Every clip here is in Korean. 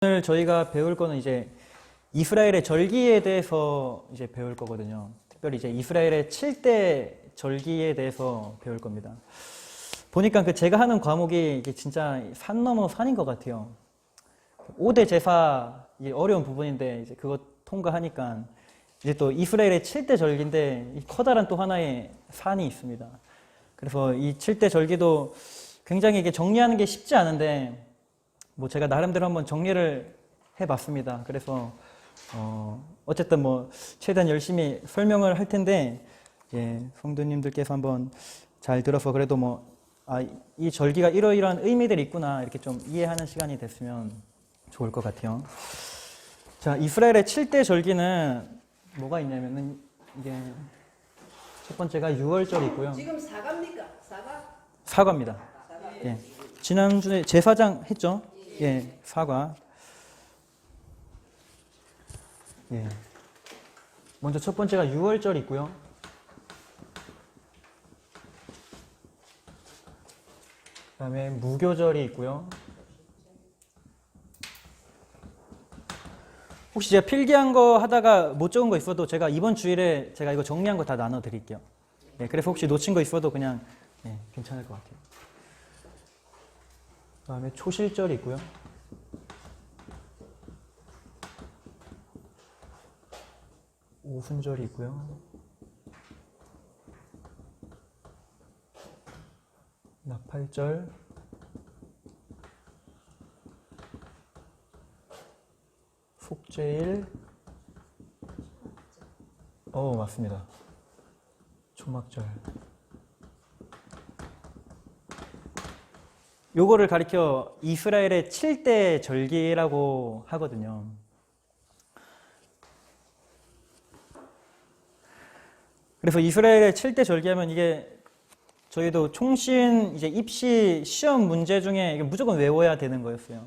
오늘 저희가 배울 거는 이제 이스라엘의 절기에 대해서 이제 배울 거거든요. 특별히 이제 이스라엘의 7대 절기에 대해서 배울 겁니다. 보니까 제가 하는 과목이 이게 진짜 산 넘어 산인 것 같아요. 5대 제사, 이게 어려운 부분인데 이제 그거 통과하니까 이제 또 이스라엘의 7대 절기인데 이 커다란 또 하나의 산이 있습니다. 그래서 이 7대 절기도 굉장히 이게 정리하는 게 쉽지 않은데 뭐 제가 나름대로 한번 정리를 해봤습니다. 그래서 어쨌든 뭐 최대한 열심히 설명을 할 텐데 성도님들께서 한번 잘 들어서 그래도 뭐 이 절기가 이러이러한 의미들이 있구나 이렇게 좀 이해하는 시간이 됐으면 좋을 것 같아요. 자, 이스라엘의 7대 절기는 뭐가 있냐면은 이게 첫 번째가 6월절이 있고요. 지금 사과입니까? 사과? 사과입니다. 예. 지난주에 제사장 했죠? 예, 사과. 예. 먼저 첫 번째가 6월절이 있고요. 그 다음에 무교절이 있고요. 혹시 제가 필기한 거 하다가 못 적은 거 있어도 제가 이번 주일에 제가 이거 정리한 거 다 나눠 드릴게요. 예, 그래서 혹시 놓친 거 있어도 그냥 괜찮을 것 같아요. 그 다음에 초실절이 있고요. 오순절이 있고요. 나팔절, 속죄일, 맞습니다. 초막절. 요거를 가리켜 이스라엘의 7대 절기라고 하거든요. 그래서 이스라엘의 7대 절기하면 이게 저희도 총신 이제 입시 시험 문제 중에 이게 무조건 외워야 되는 거였어요.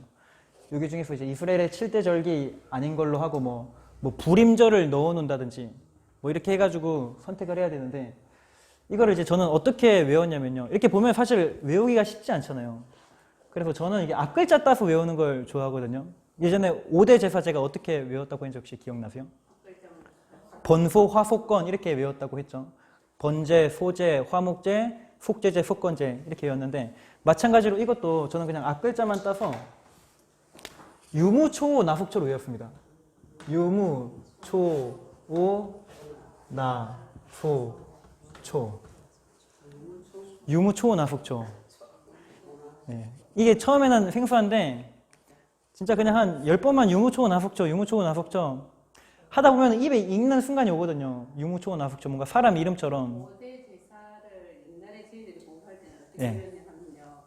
여기 중에서 이제 이스라엘의 7대 절기 아닌 걸로 하고 뭐 불임절을 넣어 놓는다든지 뭐 이렇게 해가지고 선택을 해야 되는데 이거를 이제 저는 어떻게 외웠냐면요. 이렇게 보면 사실 외우기가 쉽지 않잖아요. 그래서 저는 이게 앞글자 따서 외우는 걸 좋아하거든요. 예전에 5대 제사 제가 어떻게 외웠다고 했는지 혹시 기억나세요? 번소, 화속건 이렇게 외웠다고 했죠. 번제, 소제, 화목제, 속제제, 속건제 이렇게 외웠는데 마찬가지로 이것도 저는 그냥 앞글자만 따서 유무, 초, 나, 속초로 외웠습니다. 유무, 초, 오, 나, 소, 초. 유무, 초, 나, 속초. 네. 이게 처음에는 생소한데 진짜 그냥 한 10번만 유무, 초, 나, 속초, 유무, 초, 나, 속초 하다 보면 입에 익는 순간이 오거든요. 유무, 초, 나, 속초 뭔가 사람 이름처럼. 5대 제사를 옛날에 저희들이 공부할 때는 어떻게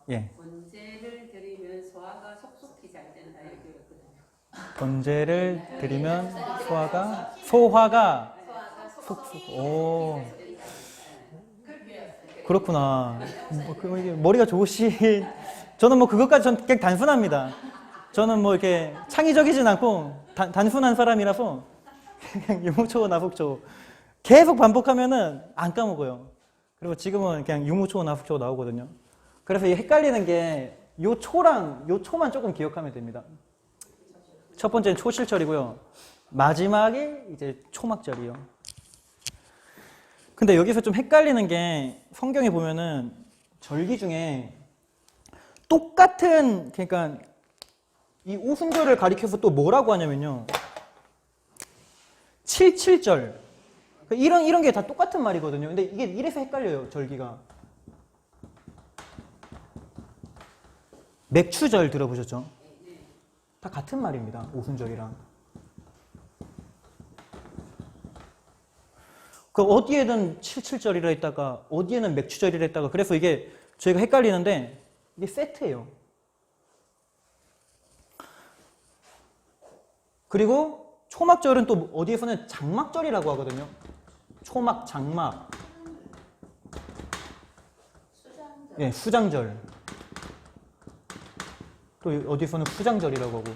배웠냐면요. 번제를 드리면 소화가 속속히 잘 된다 이렇게 배웠거든요. 번제를 드리면 소화가 속속. 오. 그렇구나. 머리가 좋으신. 저는 뭐 그것까지 전 그냥 단순합니다. 저는 뭐 이렇게 창의적이진 않고 단순한 사람이라서 그냥 유무초, 나속초 계속 반복하면은 안 까먹어요. 그리고 지금은 그냥 유무초, 나속초 나오거든요. 그래서 이 헷갈리는 게 요 초랑 요 초만 조금 기억하면 됩니다. 첫 번째는 초실절이고요. 마지막이 이제 초막절이요. 근데 여기서 좀 헷갈리는 게 성경에 보면은 절기 중에 똑같은 그러니까 이 오순절을 가리켜서 또 뭐라고 하냐면요. 77절. 이런 게 다 똑같은 말이거든요. 근데 이게 이래서 헷갈려요, 절기가. 맥추절 들어보셨죠? 다 같은 말입니다, 오순절이랑. 어디에는 77절이라 했다가 어디에는 맥추절이라 했다가 그래서 이게 저희가 헷갈리는데 이게 세트예요. 그리고 초막절은 또 어디에서는 장막절이라고 하거든요. 초막, 장막. 수장절. 수장절. 또 어디에서는 후장절이라고 하고.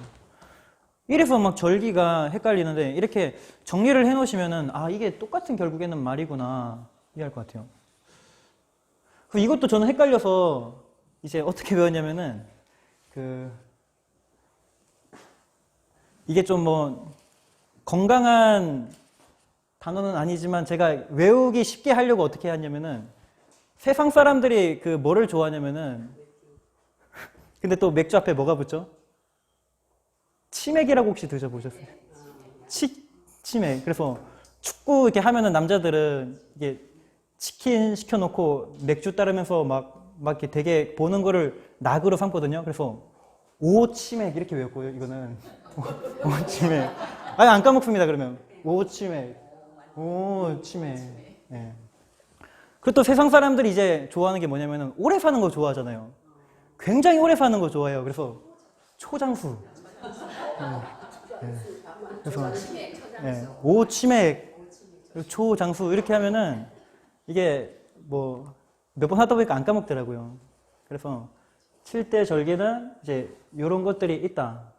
이래서 막 절기가 헷갈리는데 이렇게 정리를 해놓으시면은 이게 똑같은 결국에는 말이구나 이해할 것 같아요. 이것도 저는 헷갈려서 이제 어떻게 배웠냐면은 이게 좀 뭐 건강한 단어는 아니지만 제가 외우기 쉽게 하려고 어떻게 하냐면은 세상 사람들이 그 뭐를 좋아하냐면은 근데 또 맥주 앞에 뭐가 붙죠? 치맥이라고 혹시 드셔보셨어요? 치맥. 그래서 축구 이렇게 하면은 남자들은 이게 치킨 시켜놓고 맥주 따르면서 막 이렇게 되게 보는 거를 낙으로 삼거든요. 그래서 오치맥 이렇게 외웠고요. 이거는 오치맥. 아니 안 까먹습니다. 그러면 오치맥, 오치맥. 네. 그리고 또 세상 사람들이 이제 좋아하는 게 뭐냐면은 오래 사는 거 좋아하잖아요. 굉장히 오래 사는 거 좋아해요. 그래서 초장수. 네. 그래서 네. 오치맥, 초장수 이렇게 하면은 이게 뭐 몇 번 하다 보니까 안 까먹더라고요. 그래서 7대 절개는 이제 이런 것들이 있다.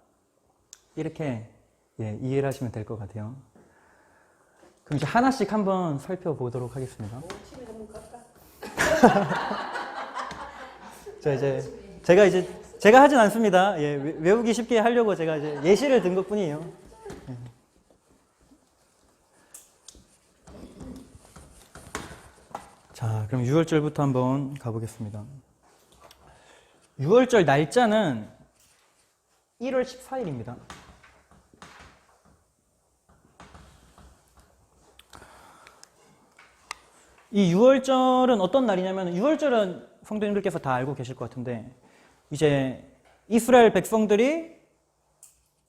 이렇게 이해를 하시면 될 것 같아요. 그럼 이제 하나씩 한번 살펴보도록 하겠습니다. 자, 제가 하진 않습니다. 예, 외우기 쉽게 하려고 제가 이제 예시를 든 것뿐이에요. 예. 자, 그럼 6월절부터 한번 가보겠습니다. 6월절 날짜는 1월 14일입니다. 이 6월절은 어떤 날이냐면 6월절은 성도님들께서 다 알고 계실 것 같은데 이제 이스라엘 백성들이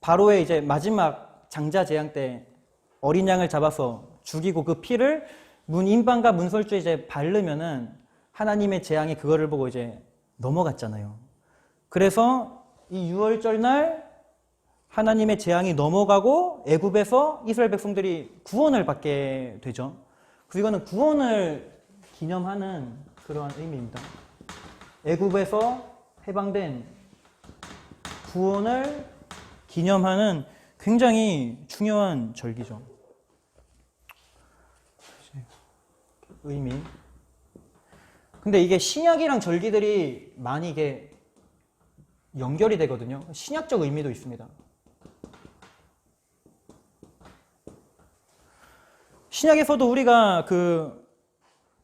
바로의 이제 마지막 장자 재앙 때 어린 양을 잡아서 죽이고 그 피를 문 인방과 문설주에 이제 바르면은 하나님의 재앙이 그거를 보고 이제 넘어갔잖아요. 그래서 이 6월절 날 하나님의 재앙이 넘어가고 애굽에서 이스라엘 백성들이 구원을 받게 되죠. 이거는 구원을 기념하는 그러한 의미입니다. 애굽에서 해방된 구원을 기념하는 굉장히 중요한 절기죠. 의미. 근데 이게 신약이랑 절기들이 많이 이게 연결이 되거든요. 신약적 의미도 있습니다. 신약에서도 우리가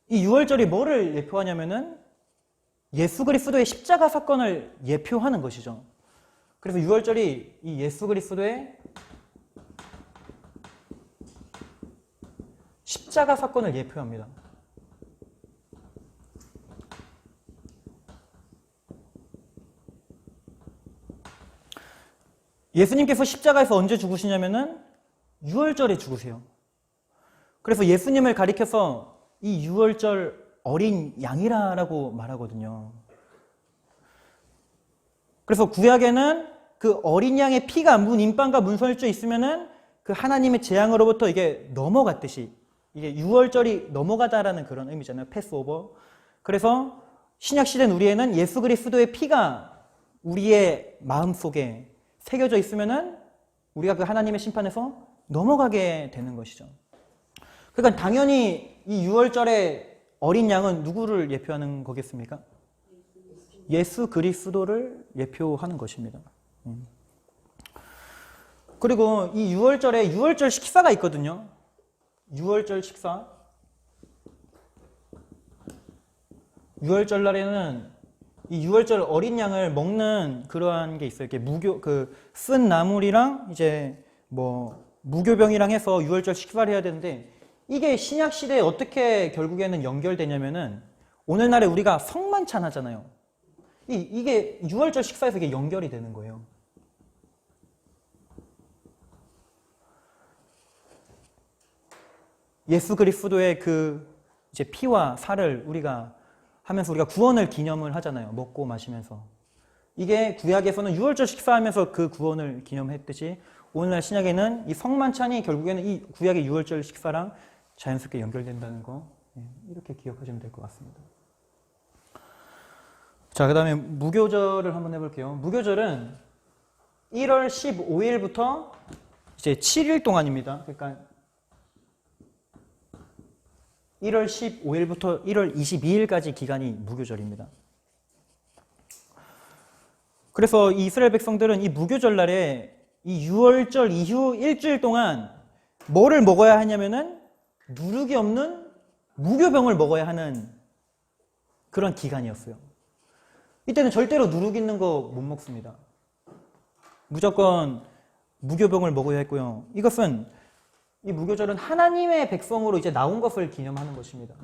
이 6월절이 뭐를 예표하냐면은 예수 그리스도의 십자가 사건을 예표하는 것이죠. 그래서 6월절이 이 예수 그리스도의 십자가 사건을 예표합니다. 예수님께서 십자가에서 언제 죽으시냐면은 6월절에 죽으세요. 그래서 예수님을 가리켜서 이 6월절 어린 양이라고 말하거든요. 그래서 구약에는 그 어린 양의 피가 문 인방과 문설주에 있으면은 그 하나님의 재앙으로부터 이게 넘어갔듯이 이게 6월절이 넘어가다라는 그런 의미잖아요. 패스오버. 그래서 신약 시대는 우리에는 예수 그리스도의 피가 우리의 마음속에 새겨져 있으면은 우리가 그 하나님의 심판에서 넘어가게 되는 것이죠. 그러니까 당연히 이 6월절의 어린 양은 누구를 예표하는 거겠습니까? 예수 그리스도를 예표하는 것입니다. 그리고 이 6월절에 6월절 식사가 있거든요. 6월절 식사. 6월절 날에는 이 6월절 어린 양을 먹는 그러한 게 있어요. 이렇게 쓴 나물이랑 이제 무교병이랑 해서 6월절 식사를 해야 되는데 이게 신약 시대에 어떻게 결국에는 연결되냐면은 오늘날에 우리가 성만찬 하잖아요. 이게 6월절 식사에서 이게 연결이 되는 거예요. 예수 그리스도의 이제 피와 살을 우리가 하면서 우리가 구원을 기념을 하잖아요. 먹고 마시면서. 이게 구약에서는 6월절 식사하면서 그 구원을 기념했듯이 오늘날 신약에는 이 성만찬이 결국에는 이 구약의 6월절 식사랑 자연스럽게 연결된다는 거 이렇게 기억하시면 될 것 같습니다. 자, 그 다음에 무교절을 한번 해볼게요. 무교절은 1월 15일부터 이제 7일 동안입니다. 그러니까 1월 15일부터 1월 22일까지 기간이 무교절입니다. 그래서 이 이스라엘 백성들은 이 무교절 날에 이 유월절 이후 일주일 동안 뭐를 먹어야 하냐면은 누룩이 없는 무교병을 먹어야 하는 그런 기간이었어요. 이때는 절대로 누룩 있는 거 못 먹습니다. 무조건 무교병을 먹어야 했고요. 이것은 이 무교절은 하나님의 백성으로 이제 나온 것을 기념하는 것입니다.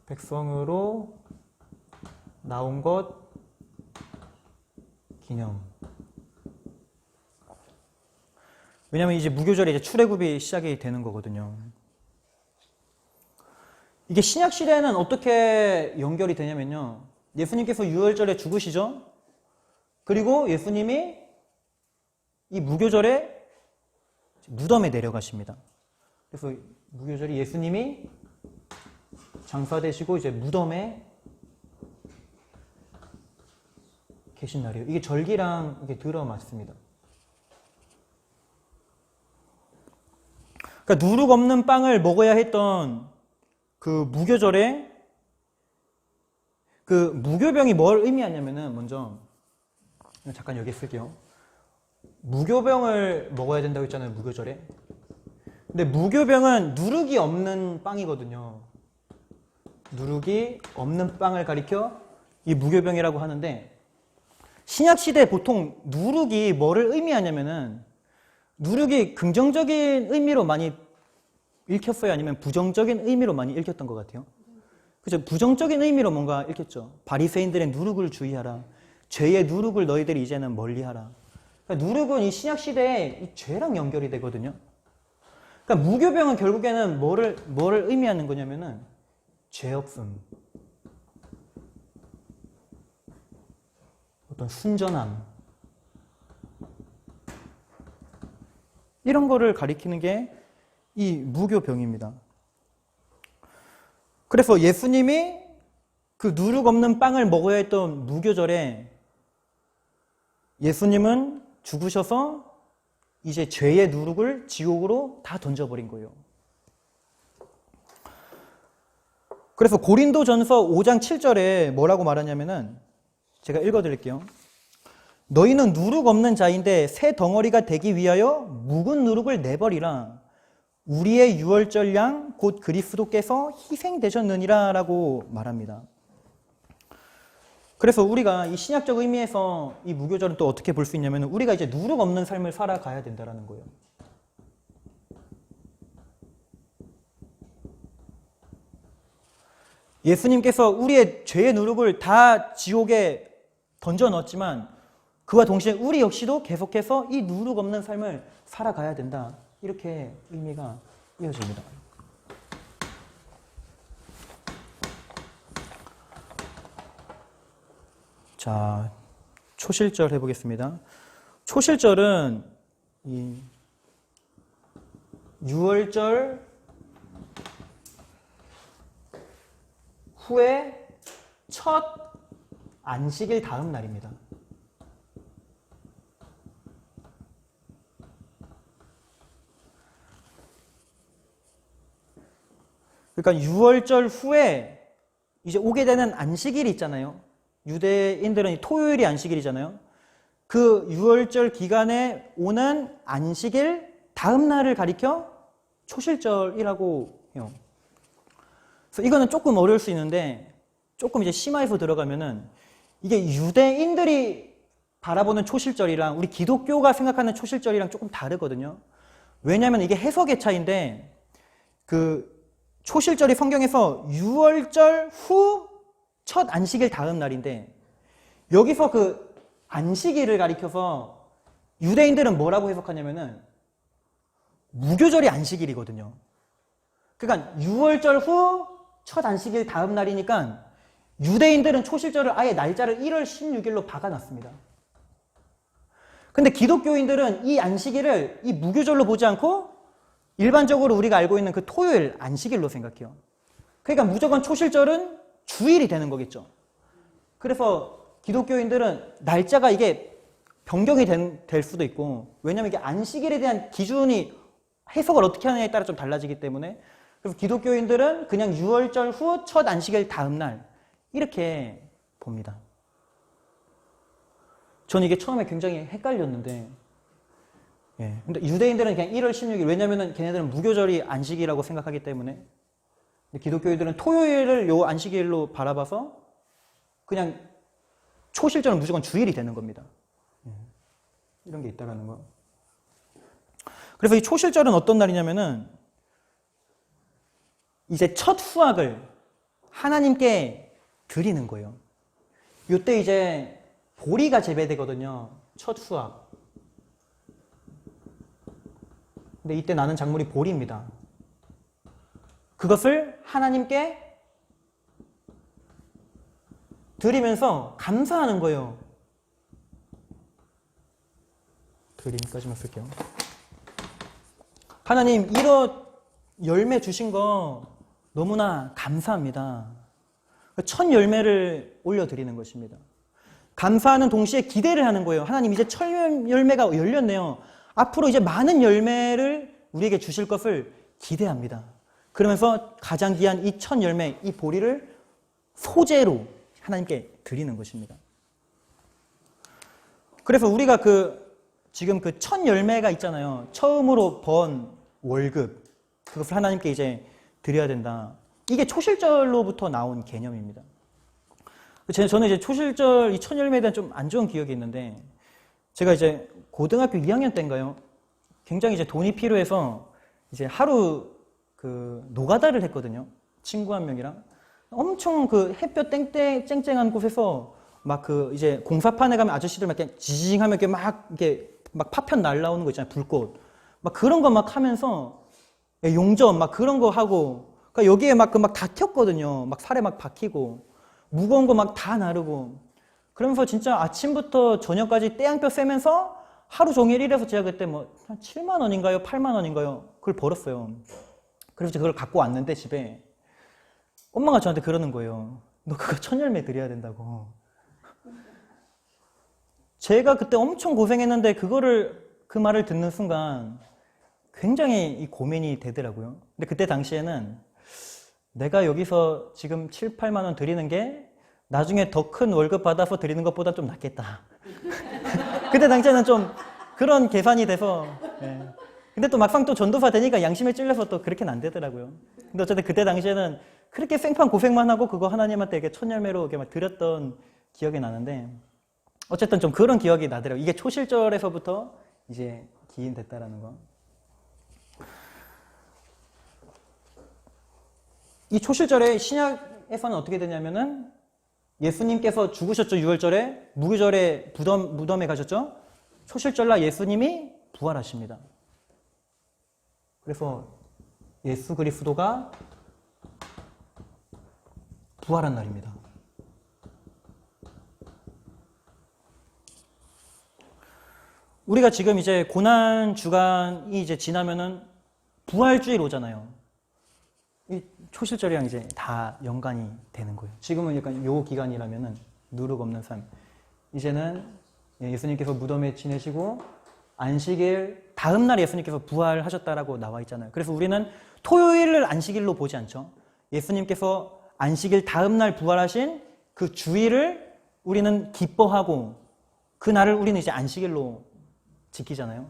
백성으로 나온 것 기념. 왜냐하면 이제 무교절에 이제 출애굽이 시작이 되는 거거든요. 이게 신약 시대에는 어떻게 연결이 되냐면요. 예수님께서 유월절에 죽으시죠. 그리고 예수님이 이 무교절에 무덤에 내려가십니다. 그래서 무교절이 예수님이 장사되시고 이제 무덤에 계신 날이에요. 이게 절기랑 이게 들어맞습니다. 그러니까 누룩 없는 빵을 먹어야 했던 그 무교절에 그 무교병이 뭘 의미하냐면은 먼저 잠깐 여기 쓸게요. 무교병을 먹어야 된다고 했잖아요. 무교절에. 근데 무교병은 누룩이 없는 빵이거든요. 누룩이 없는 빵을 가리켜 이 무교병이라고 하는데 신약시대에 보통 누룩이 뭐를 의미하냐면은 누룩이 긍정적인 의미로 많이 읽혔어요? 아니면 부정적인 의미로 많이 읽혔던 것 같아요? 그죠? 부정적인 의미로 뭔가 읽혔죠. 바리새인들의 누룩을 주의하라. 죄의 누룩을 너희들이 이제는 멀리하라. 그러니까 누룩은 이 신약시대에 이 죄랑 연결이 되거든요. 그러니까 무교병은 결국에는 뭐를 의미하는 거냐면은 죄 없음. 어떤 순전함. 이런 거를 가리키는 게 이 무교병입니다. 그래서 예수님이 그 누룩 없는 빵을 먹어야 했던 무교절에 예수님은 죽으셔서 이제 죄의 누룩을 지옥으로 다 던져버린 거예요. 그래서 고린도전서 5장 7절에 뭐라고 말하냐면은 제가 읽어드릴게요. 너희는 누룩 없는 자인데 새 덩어리가 되기 위하여 묵은 누룩을 내버리라. 우리의 유월절 양 곧 그리스도께서 희생되셨느니라 라고 말합니다. 그래서 우리가 이 신약적 의미에서 이 무교절은 또 어떻게 볼 수 있냐면 우리가 이제 누룩 없는 삶을 살아가야 된다는 거예요. 예수님께서 우리의 죄의 누룩을 다 지옥에 던져 넣었지만 그와 동시에 우리 역시도 계속해서 이 누룩 없는 삶을 살아가야 된다. 이렇게 의미가 이어집니다. 자, 초실절 해보겠습니다. 초실절은 이 유월절 후에 첫 안식일 다음 날입니다. 그러니까 유월절 후에 이제 오게 되는 안식일이 있잖아요. 유대인들은 토요일이 안식일이잖아요. 그 유월절 기간에 오는 안식일 다음 날을 가리켜 초실절이라고 해요. 그래서 이거는 조금 어려울 수 있는데 조금 이제 심화해서 들어가면은 이게 유대인들이 바라보는 초실절이랑 우리 기독교가 생각하는 초실절이랑 조금 다르거든요. 왜냐하면 이게 해석의 차이인데 그 초실절이 성경에서 유월절 후 첫 안식일 다음 날인데 여기서 그 안식일을 가리켜서 유대인들은 뭐라고 해석하냐면은 무교절이 안식일이거든요. 그러니까 유월절 후 첫 안식일 다음 날이니까 유대인들은 초실절을 아예 날짜를 1월 16일로 박아놨습니다. 근데 기독교인들은 이 안식일을 이 무교절로 보지 않고 일반적으로 우리가 알고 있는 그 토요일 안식일로 생각해요. 그러니까 무조건 초실절은 주일이 되는 거겠죠. 그래서 기독교인들은 날짜가 이게 변경이 될 수도 있고 왜냐하면 이게 안식일에 대한 기준이 해석을 어떻게 하느냐에 따라 좀 달라지기 때문에 그래서 기독교인들은 그냥 유월절 후 첫 안식일 다음 날 이렇게 봅니다. 저는 이게 처음에 굉장히 헷갈렸는데, 예. 근데 유대인들은 그냥 1월 16일, 왜냐면은 걔네들은 무교절이 안식이라고 생각하기 때문에, 기독교인들은 토요일을 요 안식일로 바라봐서 그냥 초실절은 무조건 주일이 되는 겁니다. 예. 이런 게 있다라는 거. 그래서 이 초실절은 어떤 날이냐면은 이제 첫 후학을 하나님께 드리는 거예요. 이때 이제 보리가 재배되거든요. 첫 후학. 근데 이때 나는 작물이 보리입니다. 그것을 하나님께 드리면서 감사하는 거예요. 드림까지만 쓸게요. 하나님, 이런 열매 주신 거 너무나 감사합니다. 첫 열매를 올려드리는 것입니다. 감사하는 동시에 기대를 하는 거예요. 하나님, 이제 첫 열매가 열렸네요. 앞으로 이제 많은 열매를 우리에게 주실 것을 기대합니다. 그러면서 가장 귀한 이 첫 열매, 이 보리를 소재로 하나님께 드리는 것입니다. 그래서 우리가 지금 그 첫 열매가 있잖아요. 처음으로 번 월급. 그것을 하나님께 이제 드려야 된다. 이게 초실절로부터 나온 개념입니다. 저는 이제 초실절 이 첫 열매에 대한 좀 안 좋은 기억이 있는데, 제가 이제 고등학교 2학년 때인가요? 굉장히 이제 돈이 필요해서 이제 하루 노가다를 했거든요. 친구 한 명이랑. 엄청 햇볕 쨍쨍한 곳에서 막 이제 공사판에 가면 아저씨들 막 이렇게 지징 하면 이렇게 막 파편 날라오는 거 있잖아요. 불꽃. 막 그런 거 막 하면서 용접 막 그런 거 하고, 그러니까 여기에 막 다 켰거든요. 막 살에 막 박히고 무거운 거 막 다 나르고, 그러면서 진짜 아침부터 저녁까지 떼양볕 쐬면서 하루 종일 일해서 제가 그때 뭐 한 7만 원인가요? 8만 원인가요? 그걸 벌었어요. 그래서 그걸 갖고 왔는데 집에 엄마가 저한테 그러는 거예요. 너 그거 첫 열매 드려야 된다고. 제가 그때 엄청 고생했는데 그 말을 듣는 순간 굉장히 이 고민이 되더라고요. 근데 그때 당시에는 내가 여기서 지금 7, 8만 원 드리는 게 나중에 더 큰 월급 받아서 드리는 것보다 좀 낫겠다. 그때 당시에는 좀 그런 계산이 돼서, 예. 근데 또 막상 또 전도사 되니까 양심에 찔려서 또 그렇게는 안 되더라고요. 근데 어쨌든 그때 당시에는 그렇게 생판 고생만 하고 그거 하나님한테 이렇게 첫 열매로 이렇게 막 드렸던 기억이 나는데, 어쨌든 좀 그런 기억이 나더라고요. 이게 초실절에서부터 이제 기인됐다라는 거. 이 초실절에 신약에서는 어떻게 되냐면은 예수님께서 죽으셨죠. 6월절에 무교절에 무덤에 가셨죠. 초실절날 예수님이 부활하십니다. 그래서 예수 그리스도가 부활한 날입니다. 우리가 지금 이제 고난 주간이 이제 지나면은 부활주일 오잖아요. 이 초실절이랑 이제 다 연관이 되는 거예요. 지금은 약간 요 기간이라면은 누룩 없는 삶. 이제는 예수님께서 무덤에 지내시고 안식일 다음 날 예수님께서 부활하셨다라고 나와 있잖아요. 그래서 우리는 토요일을 안식일로 보지 않죠. 예수님께서 안식일 다음 날 부활하신 그 주일을 우리는 기뻐하고 그 날을 우리는 이제 안식일로 지키잖아요.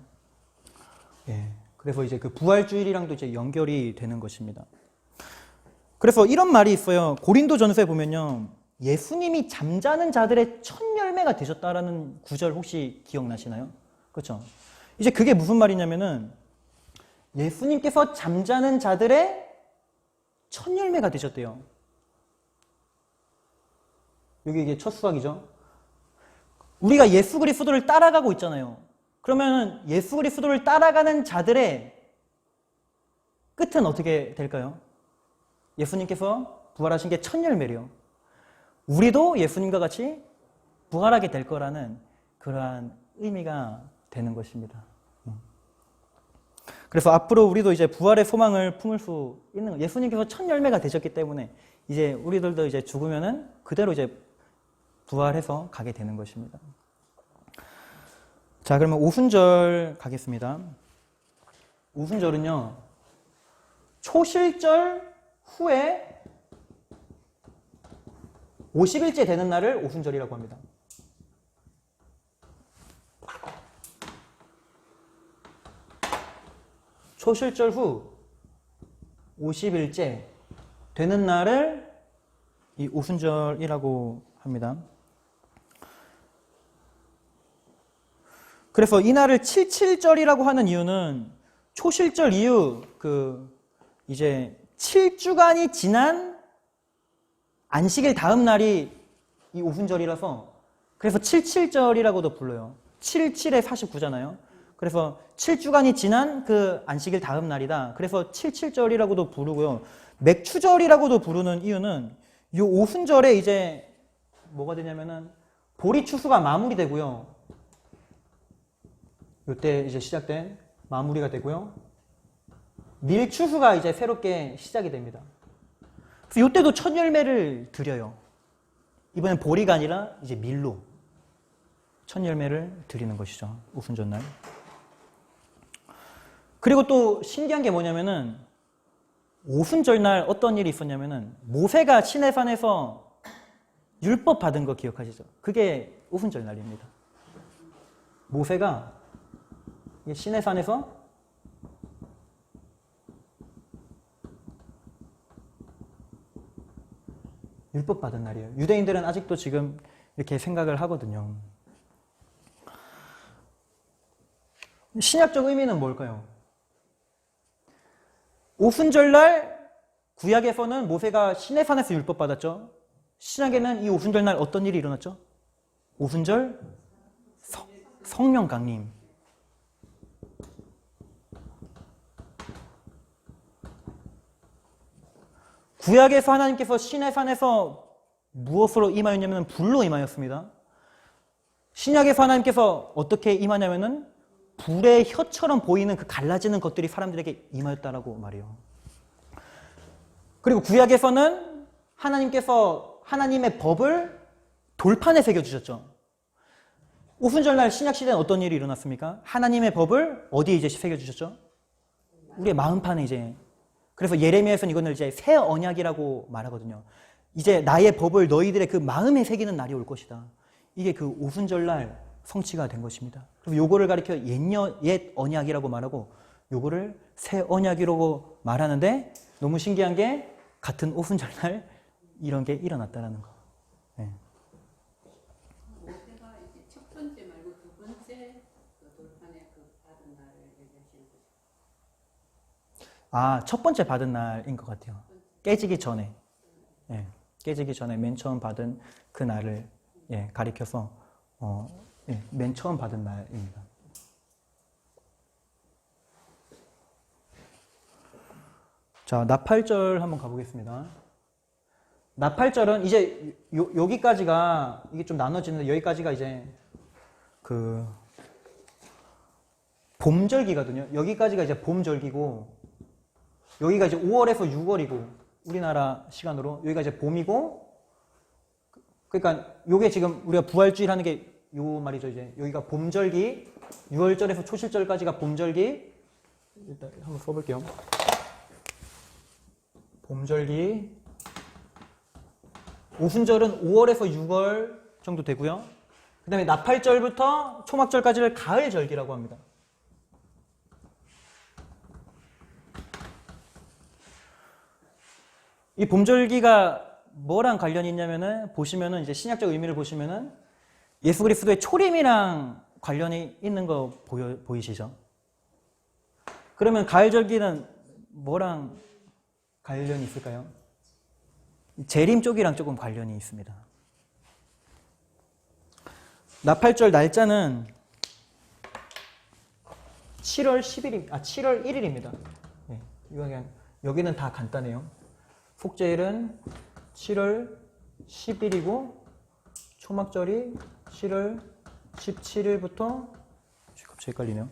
예. 그래서 이제 그 부활주일이랑도 이제 연결이 되는 것입니다. 그래서 이런 말이 있어요. 고린도전서에 보면요. 예수님이 잠자는 자들의 첫 열매가 되셨다라는 구절 혹시 기억나시나요? 그렇죠? 이제 그게 무슨 말이냐면은 예수님께서 잠자는 자들의 첫 열매가 되셨대요. 여기 이게 첫 수학이죠. 우리가 예수 그리스도를 따라가고 있잖아요. 그러면 예수 그리스도를 따라가는 자들의 끝은 어떻게 될까요? 예수님께서 부활하신 게 첫 열매래요. 우리도 예수님과 같이 부활하게 될 거라는 그러한 의미가 되는 것입니다. 그래서 앞으로 우리도 이제 부활의 소망을 품을 수 있는 거예요. 예수님께서 첫 열매가 되셨기 때문에 이제 우리들도 이제 죽으면은 그대로 이제 부활해서 가게 되는 것입니다. 자, 그러면 오순절 가겠습니다. 오순절은요, 초실절 후에 50일째 되는 날을 오순절이라고 합니다. 초실절 후 50일째 되는 날을 이 오순절이라고 합니다. 그래서 이 날을 칠칠절이라고 하는 이유는 초실절 이후 이제 7주간이 지난 안식일 다음 날이 이 오순절이라서 그래서 칠칠절이라고도 불러요. 77에 49잖아요. 그래서 7주간이 지난 그 안식일 다음 날이다. 그래서 칠칠절이라고도 부르고요. 맥추절이라고도 부르는 이유는 이 오순절에 이제 뭐가 되냐면은 보리 추수가 마무리되고요. 이때 이제 시작된 마무리가 되고요. 밀 추수가 이제 새롭게 시작이 됩니다. 그래서 이때도 첫 열매를 드려요. 이번엔 보리가 아니라 이제 밀로 첫 열매를 드리는 것이죠. 오순절날. 그리고 또 신기한 게 뭐냐면은 오순절날 어떤 일이 있었냐면은 모세가 시내산에서 율법 받은 거 기억하시죠? 그게 오순절날입니다. 모세가 시내산에서 율법 받은 날이에요. 유대인들은 아직도 지금 이렇게 생각을 하거든요. 신약적 의미는 뭘까요? 오순절날 구약에서는 모세가 시내산에서 율법 받았죠. 신약에는 이 오순절날 어떤 일이 일어났죠? 오순절 성령 강림. 구약에서 하나님께서 시내산에서 무엇으로 임하였냐면 불로 임하였습니다. 신약에서 하나님께서 어떻게 임하냐면은 불의 혀처럼 보이는 그 갈라지는 것들이 사람들에게 임하였다라고 말해요. 그리고 구약에서는 하나님께서 하나님의 법을 돌판에 새겨주셨죠. 오순절날 신약시대는 어떤 일이 일어났습니까? 하나님의 법을 어디에 이제 새겨주셨죠? 우리의 마음판에 이제. 그래서 예레미야에서는 이거는 이제 새 언약이라고 말하거든요. 이제 나의 법을 너희들의 그 마음에 새기는 날이 올 것이다. 이게 그 오순절날 성취가 된 것입니다. 그래서 요거를 가리켜 옛 언약이라고 말하고 요거를 새 언약이라고 말하는데 너무 신기한 게 같은 오순절날 이런 게 일어났다는 거. 네. 모세가 이제 첫 번째 말고 두 번째 돌판에 받은 날을 얘기하시는 거죠. 첫 번째 받은 날인 것 같아요. 깨지기 전에. 예, 깨지기 전에 맨 처음 받은 그 날을 가리켜서 맨 처음 받은 날입니다. 자, 나팔절 한번 가보겠습니다. 나팔절은 이제 여기까지가 이게 좀 나눠지는데 여기까지가 이제 그 봄절기거든요. 여기까지가 이제 봄절기고 여기가 이제 5월에서 6월이고 우리나라 시간으로 여기가 이제 봄이고 그러니까 요게 지금 우리가 부활주일 하는 게 요 말이죠. 이제 여기가 봄절기 6월절에서 초실절까지가 봄절기 일단 한번 써볼게요. 봄절기 오순절은 5월에서 6월 정도 되고요. 그 다음에 나팔절부터 초막절까지를 가을절기라고 합니다. 이 봄절기가 뭐랑 관련이 있냐면은 보시면은 이제 신약적 의미를 보시면은 예수 그리스도의 초림이랑 관련이 있는 거 보이시죠? 그러면 가을절기는 뭐랑 관련이 있을까요? 재림 쪽이랑 조금 관련이 있습니다. 나팔절 날짜는 7월 1일입니다. 네, 이거 그냥 여기는 다 간단해요. 속죄일은 7월 10일이고 초막절이 7월 17일부터 갑자기 헷갈리네요.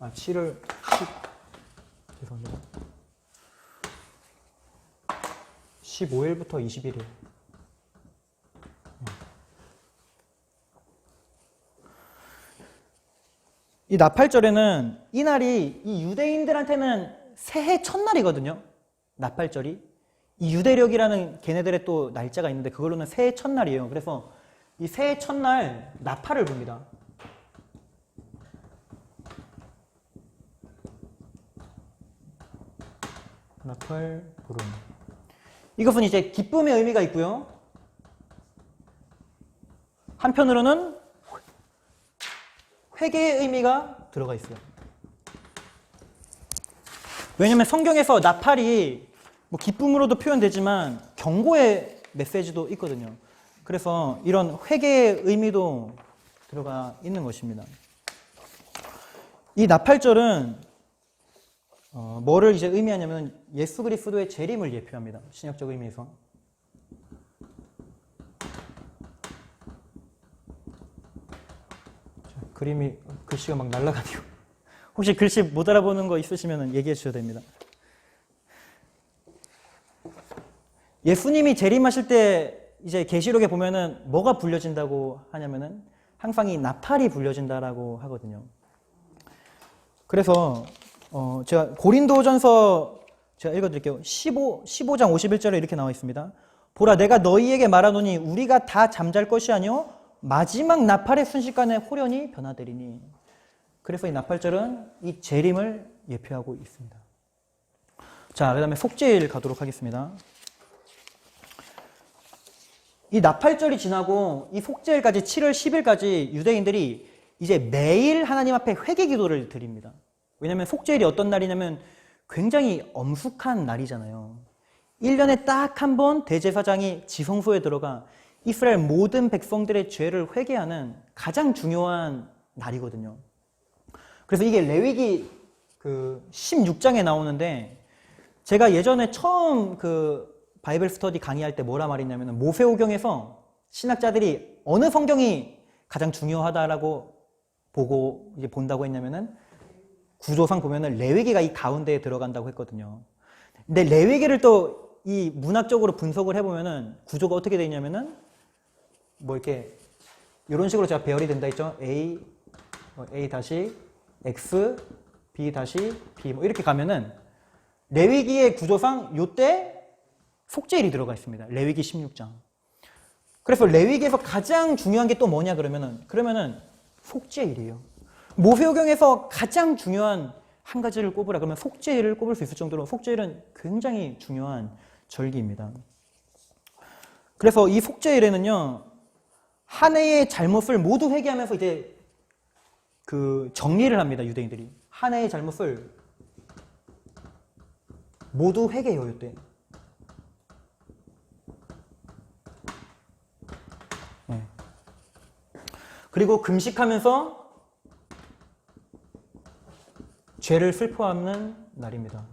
7월 10 죄송합니다. 15일부터 21일. 이 나팔절에는 이 날이 이 유대인들한테는 새해 첫날이거든요. 나팔절이. 이 유대력이라는 걔네들의 또 날짜가 있는데 그걸로는 새해 첫날이에요. 그래서 이 새해 첫날 나팔을 붑니다. 나팔 부름. 이것은 이제 기쁨의 의미가 있고요. 한편으로는 회개의 의미가 들어가 있어요. 왜냐면 성경에서 나팔이 뭐 기쁨으로도 표현되지만 경고의 메시지도 있거든요. 그래서 이런 회개의 의미도 들어가 있는 것입니다. 이 나팔절은 뭐를 이제 의미하냐면 예수 그리스도의 재림을 예표합니다. 신약적 의미에서. 그림이 글씨가 막 날아가네요. 혹시 글씨 못 알아보는 거 있으시면 얘기해 주셔도 됩니다. 예수님이 재림하실 때 이제 계시록에 보면은 뭐가 불려진다고 하냐면은 항상 이 나팔이 불려진다라고 하거든요. 그래서 제가 고린도전서 제가 읽어드릴게요. 15장 51절에 이렇게 나와 있습니다. 보라 내가 너희에게 말하노니 우리가 다 잠잘 것이 아니요 마지막 나팔의 순식간에 호련히 변화되리니. 그래서 이 나팔절은 이 재림을 예표하고 있습니다. 자, 그 다음에 속죄일 가도록 하겠습니다. 이 나팔절이 지나고 이 속죄일까지 7월 10일까지 유대인들이 이제 매일 하나님 앞에 회개 기도를 드립니다. 왜냐하면 속죄일이 어떤 날이냐면 굉장히 엄숙한 날이잖아요. 1년에 딱 한 번 대제사장이 지성소에 들어가 이스라엘 모든 백성들의 죄를 회개하는 가장 중요한 날이거든요. 그래서 이게 레위기 16장에 나오는데 제가 예전에 처음 바이블 스터디 강의할 때 뭐라 말했냐면 모세오경에서 신학자들이 어느 성경이 가장 중요하다라고 보고 이제 본다고 했냐면은 구조상 보면은 레위기가 이 가운데에 들어간다고 했거든요. 근데 레위기를 또 이 문학적으로 분석을 해보면은 구조가 어떻게 되어 있냐면은 뭐 이렇게 이런 식으로 제가 배열이 된다 했죠. A 다시 X, B 다시 B 뭐 이렇게 가면은 레위기의 구조상 요때 속죄일이 들어가 있습니다. 레위기 16장. 그래서 레위기에서 가장 중요한 게 또 뭐냐 그러면은 속죄일이에요. 모세오경에서 가장 중요한 한 가지를 꼽으라 그러면 속죄일을 꼽을 수 있을 정도로 속죄일은 굉장히 중요한 절기입니다. 그래서 이 속죄일에는요 한 해의 잘못을 모두 회개하면서 이제 정리를 합니다. 유대인들이 한 해의 잘못을 모두 회개해요. 이때. 네. 그리고 금식하면서 죄를 슬퍼하는 날입니다.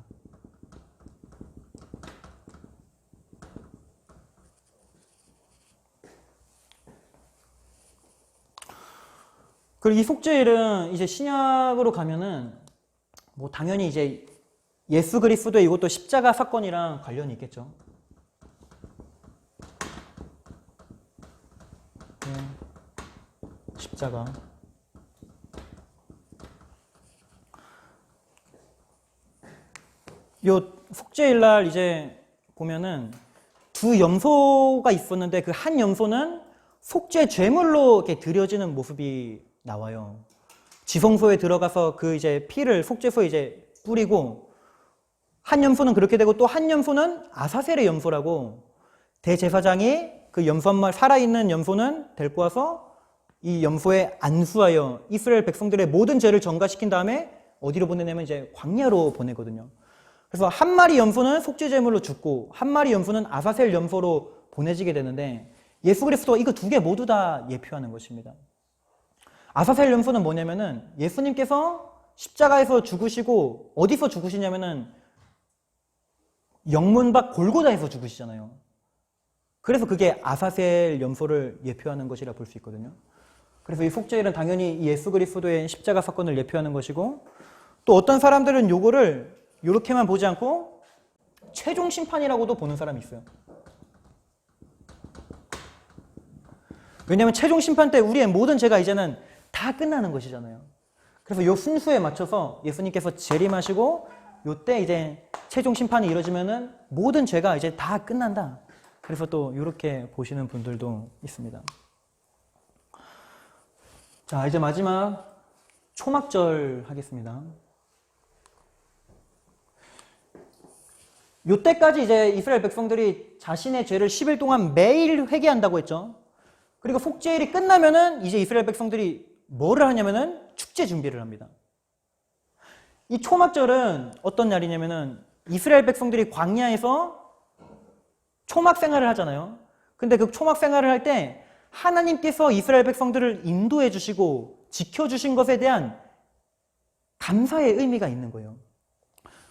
그리고 이 속죄일은 이제 신약으로 가면은 뭐 당연히 이제 예수 그리스도의 이것도 십자가 사건이랑 관련이 있겠죠. 십자가. 요 속죄일 날 이제 보면은 두 염소가 있었는데 그 한 염소는 속죄 제물로 이렇게 드려지는 모습이 나와요. 지성소에 들어가서 그 이제 피를 속죄소에 이제 뿌리고 한 염소는 그렇게 되고 또 한 염소는 아사셀의 염소라고 대제사장이 그 염소 한 마리 살아있는 염소는 데리고 와서 이 염소에 안수하여 이스라엘 백성들의 모든 죄를 전가시킨 다음에 어디로 보내냐면 이제 광야로 보내거든요. 그래서 한 마리 염소는 속죄 제물로 죽고 한 마리 염소는 아사셀 염소로 보내지게 되는데 예수 그리스도가 이거 두 개 모두 다 예표하는 것입니다. 아사셀 염소는 뭐냐면은 예수님께서 십자가에서 죽으시고 어디서 죽으시냐면은 영문 밖 골고다에서 죽으시잖아요. 그래서 그게 아사셀 염소를 예표하는 것이라 볼 수 있거든요. 그래서 이 속죄일은 당연히 예수 그리스도의 십자가 사건을 예표하는 것이고 또 어떤 사람들은 요거를 이렇게만 보지 않고 최종 심판이라고도 보는 사람이 있어요. 왜냐하면 최종 심판 때 우리의 모든 죄가 이제는 다 끝나는 것이잖아요. 그래서 요 순수에 맞춰서 예수님께서 재림하시고 요때 이제 최종 심판이 이루어지면은 모든 죄가 이제 다 끝난다. 그래서 또 이렇게 보시는 분들도 있습니다. 자, 이제 마지막 초막절 하겠습니다. 요때까지 이제 이스라엘 백성들이 자신의 죄를 10일 동안 매일 회개한다고 했죠. 그리고 속죄일이 끝나면은 이제 이스라엘 백성들이 뭐를 하냐면은 축제 준비를 합니다. 이 초막절은 어떤 날이냐면은 이스라엘 백성들이 광야에서 초막 생활을 하잖아요. 근데 그 초막 생활을 할 때 하나님께서 이스라엘 백성들을 인도해 주시고 지켜주신 것에 대한 감사의 의미가 있는 거예요.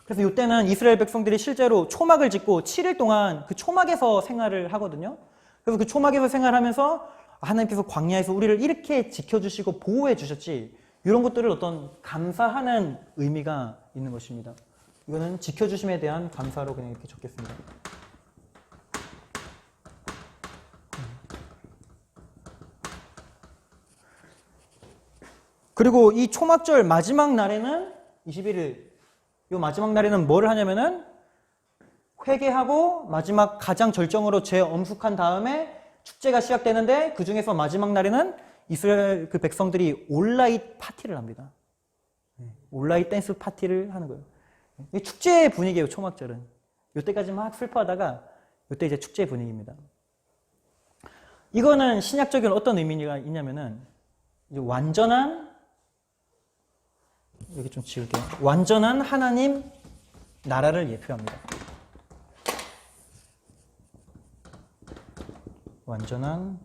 그래서 이때는 이스라엘 백성들이 실제로 초막을 짓고 7일 동안 그 초막에서 생활을 하거든요. 그래서 그 초막에서 생활하면서 하나님께서 광야에서 우리를 이렇게 지켜주시고 보호해 주셨지, 이런 것들을 어떤 감사하는 의미가 있는 것입니다. 이거는 지켜주심에 대한 감사로 그냥 이렇게 적겠습니다. 그리고 이 초막절 마지막 날에는 21일, 이 마지막 날에는 뭘 하냐면은 회개하고 마지막 가장 절정으로 죄 엄숙한 다음에 축제가 시작되는데, 그 중에서 마지막 날에는 이스라엘 그 백성들이 올라잇 파티를 합니다. 올라잇 댄스 파티를 하는 거예요. 이 축제의 분위기예요, 초막절은. 이때까지 막 슬퍼하다가 이때 이제 축제 분위기입니다. 이거는 신약적인 어떤 의미가 있냐면은 이제 완전한, 여기 좀 지울게요. 완전한 하나님 나라를 예표합니다. 완전한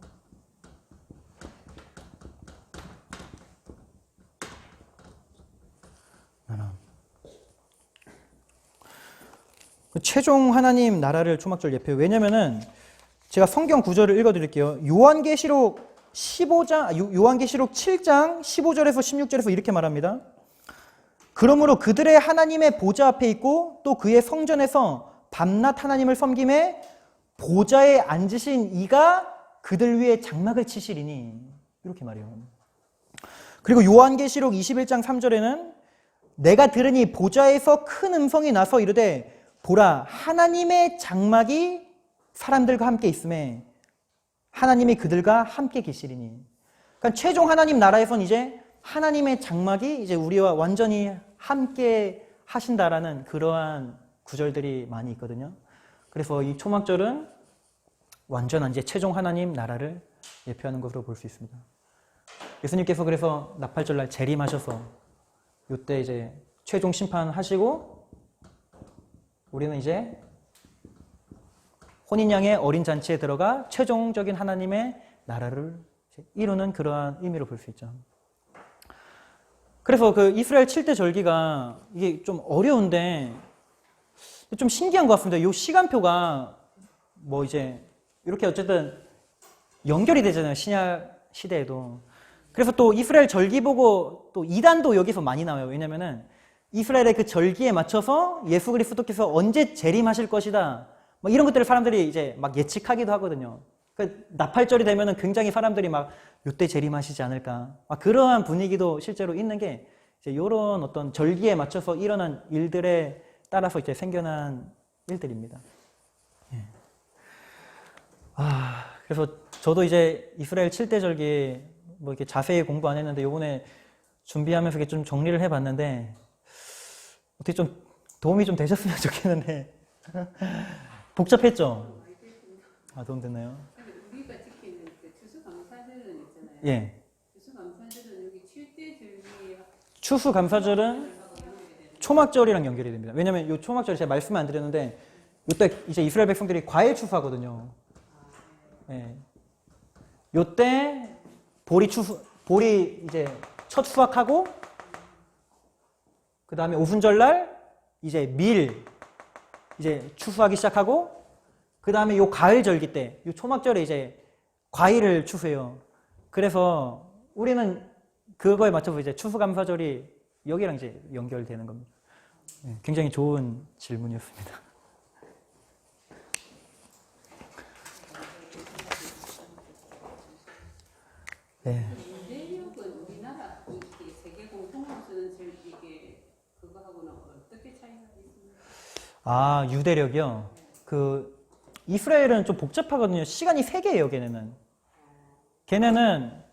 나라. 최종 하나님 나라를 초막절 예표해요. 왜냐면은 제가 성경 구절을 읽어드릴게요. 요한계시록 7장 15절에서 16절에서 이렇게 말합니다. 그러므로 그들의 하나님의 보좌 앞에 있고 또 그의 성전에서 밤낮 하나님을 섬김에 보좌에 앉으신 이가 그들 위에 장막을 치시리니, 이렇게 말해요. 그리고 요한계시록 21장 3절에는 내가 들으니 보좌에서 큰 음성이 나서 이르되 보라 하나님의 장막이 사람들과 함께 있음에 하나님이 그들과 함께 계시리니. 그러니까 최종 하나님 나라에선 이제 하나님의 장막이 이제 우리와 완전히 함께 하신다라는 그러한 구절들이 많이 있거든요. 그래서 이 초막절은 완전한 이제 최종 하나님 나라를 예표하는 것으로 볼 수 있습니다. 예수님께서 그래서 나팔절날 재림하셔서 이때 이제 최종 심판하시고 우리는 이제 혼인양의 어린 잔치에 들어가 최종적인 하나님의 나라를 이루는 그러한 의미로 볼 수 있죠. 그래서 그 이스라엘 7대 절기가 이게 좀 어려운데 좀 신기한 것 같습니다. 이 시간표가 뭐 이제 이렇게 어쨌든 연결이 되잖아요. 신약 시대에도. 그래서 또 이스라엘 절기 보고 또 이단도 여기서 많이 나와요. 왜냐면은 이스라엘의 그 절기에 맞춰서 예수 그리스도께서 언제 재림하실 것이다, 뭐 이런 것들을 사람들이 이제 막 예측하기도 하거든요. 그 나팔절이 되면은 굉장히 사람들이 막 이때 재림하시지 않을까, 막 그러한 분위기도 실제로 있는 게 이제 이런 어떤 절기에 맞춰서 일어난 일들에 따라서 이제 생겨난 일들입니다. 예. 그래서 저도 이제 이스라엘 7대 절기 뭐 이렇게 자세히 공부 안 했는데 요번에 준비하면서 이렇게 좀 정리를 해봤는데 어떻게 좀 도움이 좀 되셨으면 좋겠는데 복잡했죠? 도움 됐나요? 우리가 지키는 그 추수감사절은 있잖아요. 예. 추수감사절은 여기 7대 절기 추수감사절은 초막절이랑 연결이 됩니다. 왜냐면 이 초막절 제가 말씀 안 드렸는데 이때 이제 이스라엘 백성들이 과일 추수하거든요. 예. 요때 보리 이제 첫 수확하고 그 다음에 오순절날 이제 밀 이제 추수하기 시작하고 그 다음에 요 가을 절기 때 요 초막절에 이제 과일을 추수해요. 그래서 우리는 그거에 맞춰서 이제 추수감사절이 여기랑 이제 연결되는 겁니다. 네, 굉장히 좋은 질문이었습니다. 네. 유대력은 우리나라 이게 세계 공통으로 쓰는 절기게 그거하고는 어떻게 차이가 있습니까? 유대력이요. 그 이스라엘은 좀 복잡하거든요. 시간이 3개예요, 걔네는. 걔네는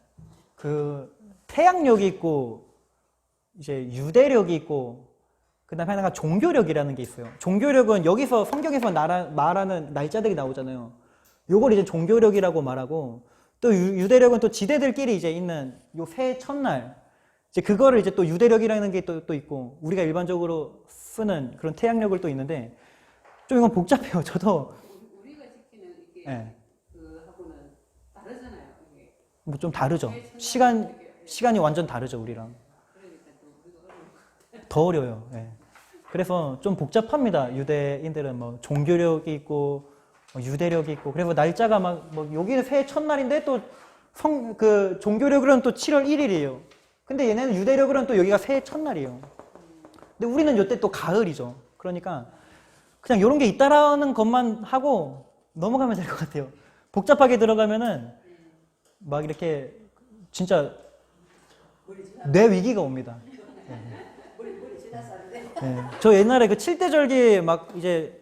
그 태양력이 있고 이제 유대력이 있고 그다음에 하나가 종교력이라는 게 있어요. 종교력은 여기서 성경에서 말하는 날짜들이 나오잖아요. 요걸 이제 종교력이라고 말하고, 또 유대력은 또 지대들끼리 이제 있는 요 새해 첫날, 이제 그거를 이제 또 유대력이라는 게 또 있고, 우리가 일반적으로 쓰는 그런 태양력을 또 있는데, 좀 이건 복잡해요. 저도. 우리가 지키는 이게 네. 그 하고는 다르잖아요. 이게. 뭐 좀 다르죠. 새해 첫날 시간이 완전 다르죠, 우리랑. 그러니까 또 우리가 어려워. 더 어려워요. 예. 그래서 좀 복잡합니다. 유대인들은 뭐 종교력이 있고 뭐 유대력이 있고, 그래서 날짜가 막 뭐 여기는 새해 첫날인데 또 그 종교력으로는 또 7월 1일이에요. 근데 얘네는 유대력으로는 또 여기가 새해 첫날이에요. 근데 우리는 이때 또 가을이죠. 그러니까 그냥 이런 게 있다라는 것만 하고 넘어가면 될 것 같아요. 복잡하게 들어가면은 막 이렇게 진짜 뇌 위기가 옵니다. 네. 저 옛날에 그 7대절기 막 이제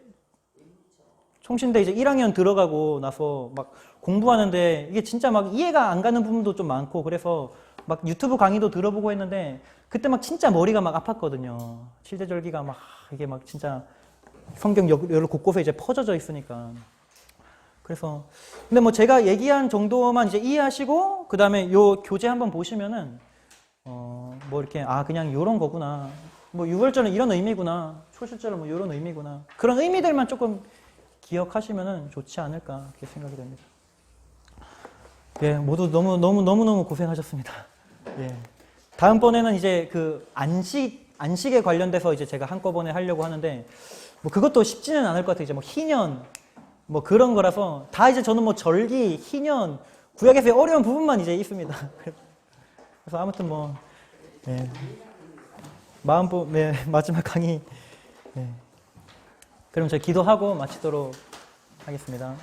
총신대 이제 1학년 들어가고 나서 막 공부하는데 이게 진짜 막 이해가 안 가는 부분도 좀 많고, 그래서 막 유튜브 강의도 들어보고 했는데 그때 막 진짜 머리가 막 아팠거든요. 7대절기가 막 이게 막 진짜 성경 여러 곳곳에 이제 퍼져져 있으니까. 그래서 근데 뭐 제가 얘기한 정도만 이제 이해하시고, 그 다음에 요 교재 한번 보시면은 뭐 이렇게 그냥 요런 거구나. 뭐 6월절은 이런 의미구나. 초실절은 뭐 이런 의미구나. 그런 의미들만 조금 기억하시면 좋지 않을까 그렇게 생각이 됩니다. 예, 모두 너무 고생하셨습니다. 예. 다음번에는 이제 그 안식에 관련돼서 이제 제가 한꺼번에 하려고 하는데, 뭐 그것도 쉽지는 않을 것 같아요. 이제 뭐 희년 뭐 그런 거라서 다 이제 저는 뭐 절기, 희년, 구약에서의 어려운 부분만 이제 있습니다. 그래서 아무튼 뭐 예. 마지막 강의. 네. 그럼 저희 기도하고 마치도록 하겠습니다.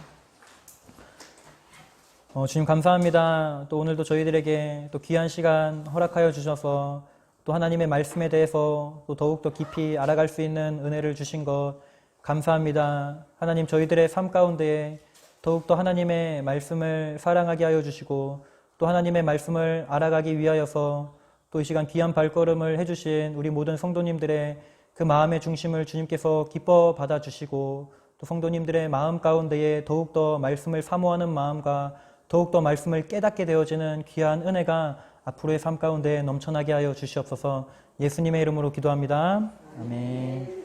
주님 감사합니다. 또 오늘도 저희들에게 또 귀한 시간 허락하여 주셔서 또 하나님의 말씀에 대해서 또 더욱더 깊이 알아갈 수 있는 은혜를 주신 것 감사합니다. 하나님, 저희들의 삶 가운데에 더욱더 하나님의 말씀을 사랑하게 하여 주시고 또 하나님의 말씀을 알아가기 위하여서 또 이 시간 귀한 발걸음을 해주신 우리 모든 성도님들의 그 마음의 중심을 주님께서 기뻐 받아주시고, 또 성도님들의 마음 가운데에 더욱더 말씀을 사모하는 마음과 더욱더 말씀을 깨닫게 되어지는 귀한 은혜가 앞으로의 삶 가운데 넘쳐나게 하여 주시옵소서. 예수님의 이름으로 기도합니다. 아멘.